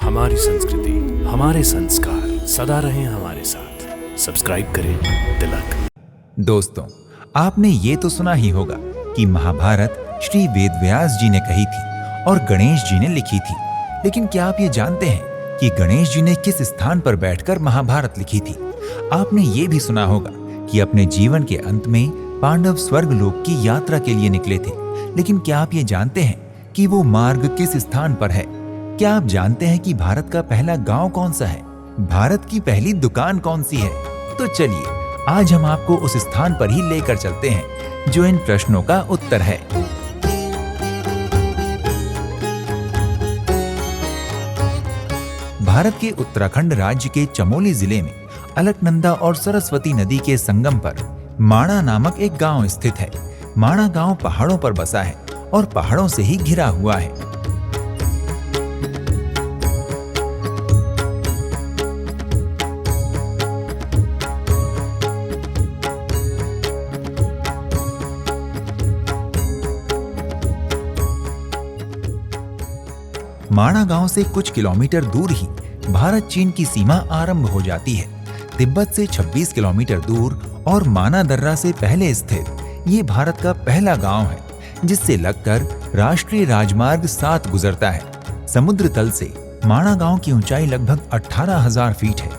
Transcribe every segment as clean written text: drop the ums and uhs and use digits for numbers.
हमारी संस्कृति, हमारे संस्कार सदा रहें हमारे साथ। सब्सक्राइब करें तिलक। दोस्तों, आपने ये तो सुना ही होगा कि महाभारत श्री वेदव्यास जी ने कही थी और गणेश जी ने लिखी थी। लेकिन क्या आप ये जानते हैं कि गणेश जी ने किस स्थान पर बैठकर महाभारत लिखी थी? आपने ये भी सुना होगा कि अपने जीवन के अंत में पांडव स्वर्गलोक की यात्रा के लिए निकले थे। लेकिन क्या आप ये जानते हैं कि वो मार्ग किस स्थान पर है? क्या आप जानते हैं कि भारत का पहला गांव कौन सा है? भारत की पहली दुकान कौन सी है? तो चलिए आज हम आपको उस स्थान पर ही लेकर चलते हैं जो इन प्रश्नों का उत्तर है। भारत के उत्तराखंड राज्य के चमोली जिले में अलकनंदा और सरस्वती नदी के संगम पर माणा नामक एक गांव स्थित है। माणा गांव पहाड़ों पर बसा है और पहाड़ों से ही घिरा हुआ है। माणा गांव से कुछ किलोमीटर दूर ही भारत चीन की सीमा आरंभ हो जाती है। तिब्बत से 26 किलोमीटर दूर और माना दर्रा से पहले स्थित ये भारत का पहला गांव है जिससे लगकर राष्ट्रीय राजमार्ग 7 गुजरता है। समुद्र तल से माणा गांव की ऊंचाई लगभग 18,000 फीट है।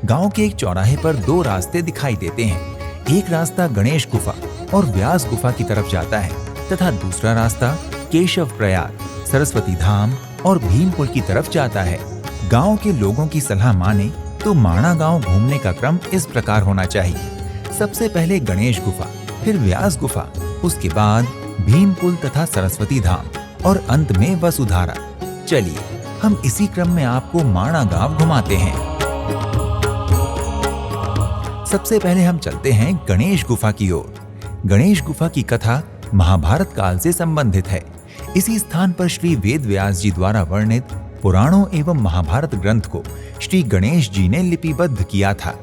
गांव के एक चौराहे पर 2 रास्ते दिखाई देते हैं। एक रास्ता गणेश गुफा और व्यास गुफा की तरफ जाता है तथा दूसरा रास्ता केशव प्रयाग, सरस्वती धाम और भीम पुल की तरफ जाता है। गांव के लोगों की सलाह माने तो माणा गांव घूमने का क्रम इस प्रकार होना चाहिए। सबसे पहले गणेश गुफा, फिर व्यास गुफा, उसके बाद भीम पुल तथा सरस्वती धाम और अंत में वसुधारा। चलिए हम इसी क्रम में आपको माणा गांव घुमाते हैं। सबसे पहले हम चलते हैं गणेश गुफा की ओर। गणेश गुफा की कथा महाभारत काल से संबंधित है। इसी स्थान पर श्री वेदव्यास जी द्वारा वर्णित पुराणों एवं महाभारत ग्रंथ को श्री गणेश जी ने लिपिबद्ध किया था।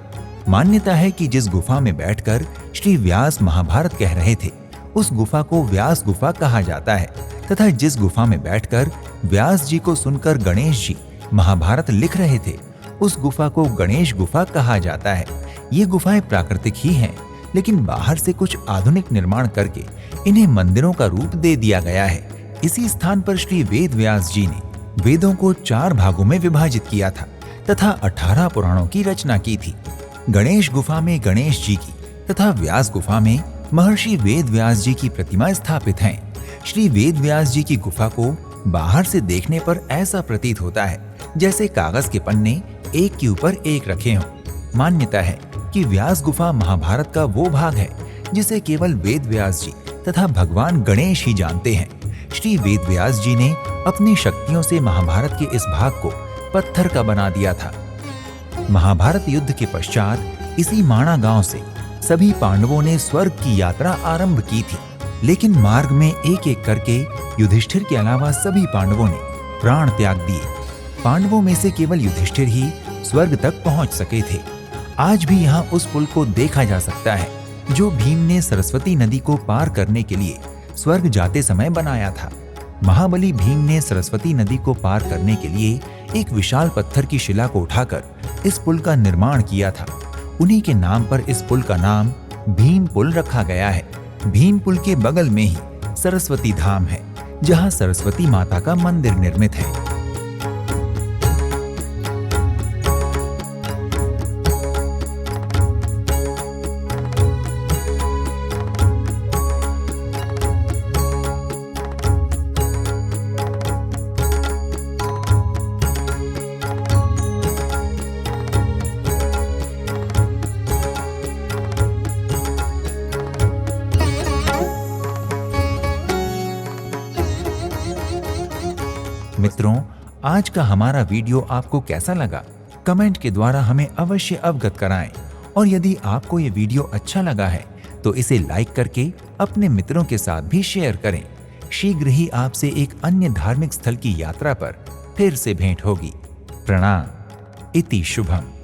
मान्यता है कि जिस गुफा में बैठकर श्री व्यास महाभारत कह रहे थे उस गुफा को व्यास गुफा कहा जाता है तथा जिस गुफा में बैठकर व्यास जी को सुनकर गणेश जी महाभारत लिख रहे थे उस गुफा को गणेश गुफा कहा जाता है। ये गुफाएं प्राकृतिक ही हैं, लेकिन बाहर से कुछ आधुनिक निर्माण करके इन्हें मंदिरों का रूप दे दिया गया है। इसी स्थान पर श्री वेदव्यास जी ने वेदों को 4 भागों में विभाजित किया था तथा 18 पुराणों की रचना की थी। गणेश गुफा में गणेश जी की तथा व्यास गुफा में महर्षि वेदव्यास जी की प्रतिमा स्थापित हैं। श्री वेदव्यास जी की गुफा को बाहर से देखने पर ऐसा प्रतीत होता है जैसे कागज के पन्ने एक के ऊपर एक रखे हों। मान्यता है कि व्यास गुफा महाभारत का वो भाग है जिसे केवल वेदव्यास जी तथा भगवान गणेश ही जानते हैं। श्री वेदव्यास जी ने अपनी शक्तियों से महाभारत के इस भाग को पत्थर का बना दिया था। महाभारत युद्ध के पश्चात इसी माणा गांव से सभी पांडवों ने स्वर्ग की यात्रा आरंभ की थी, लेकिन मार्ग में एक एक करके युधिष्ठिर के अलावा सभी पांडवों ने प्राण त्याग दिए। पांडवों में से केवल युधिष्ठिर ही स्वर्ग तक पहुंच सके थे। आज भी यहाँ उस पुल को देखा जा सकता है जो भीम ने सरस्वती नदी को पार करने के लिए स्वर्ग जाते समय बनाया था। महाबली भीम ने सरस्वती नदी को पार करने के लिए एक विशाल पत्थर की शिला को उठाकर इस पुल का निर्माण किया था। उन्हीं के नाम पर इस पुल का नाम भीम पुल रखा गया है। भीम पुल के बगल में ही सरस्वती धाम है जहां सरस्वती माता का मंदिर निर्मित है। मित्रों, आज का हमारा वीडियो आपको कैसा लगा? कमेंट के द्वारा हमें अवश्य अवगत कराएं। और यदि आपको ये वीडियो अच्छा लगा है तो इसे लाइक करके अपने मित्रों के साथ भी शेयर करें। शीघ्र ही आपसे एक अन्य धार्मिक स्थल की यात्रा पर फिर से भेंट होगी। प्रणाम। इति शुभम।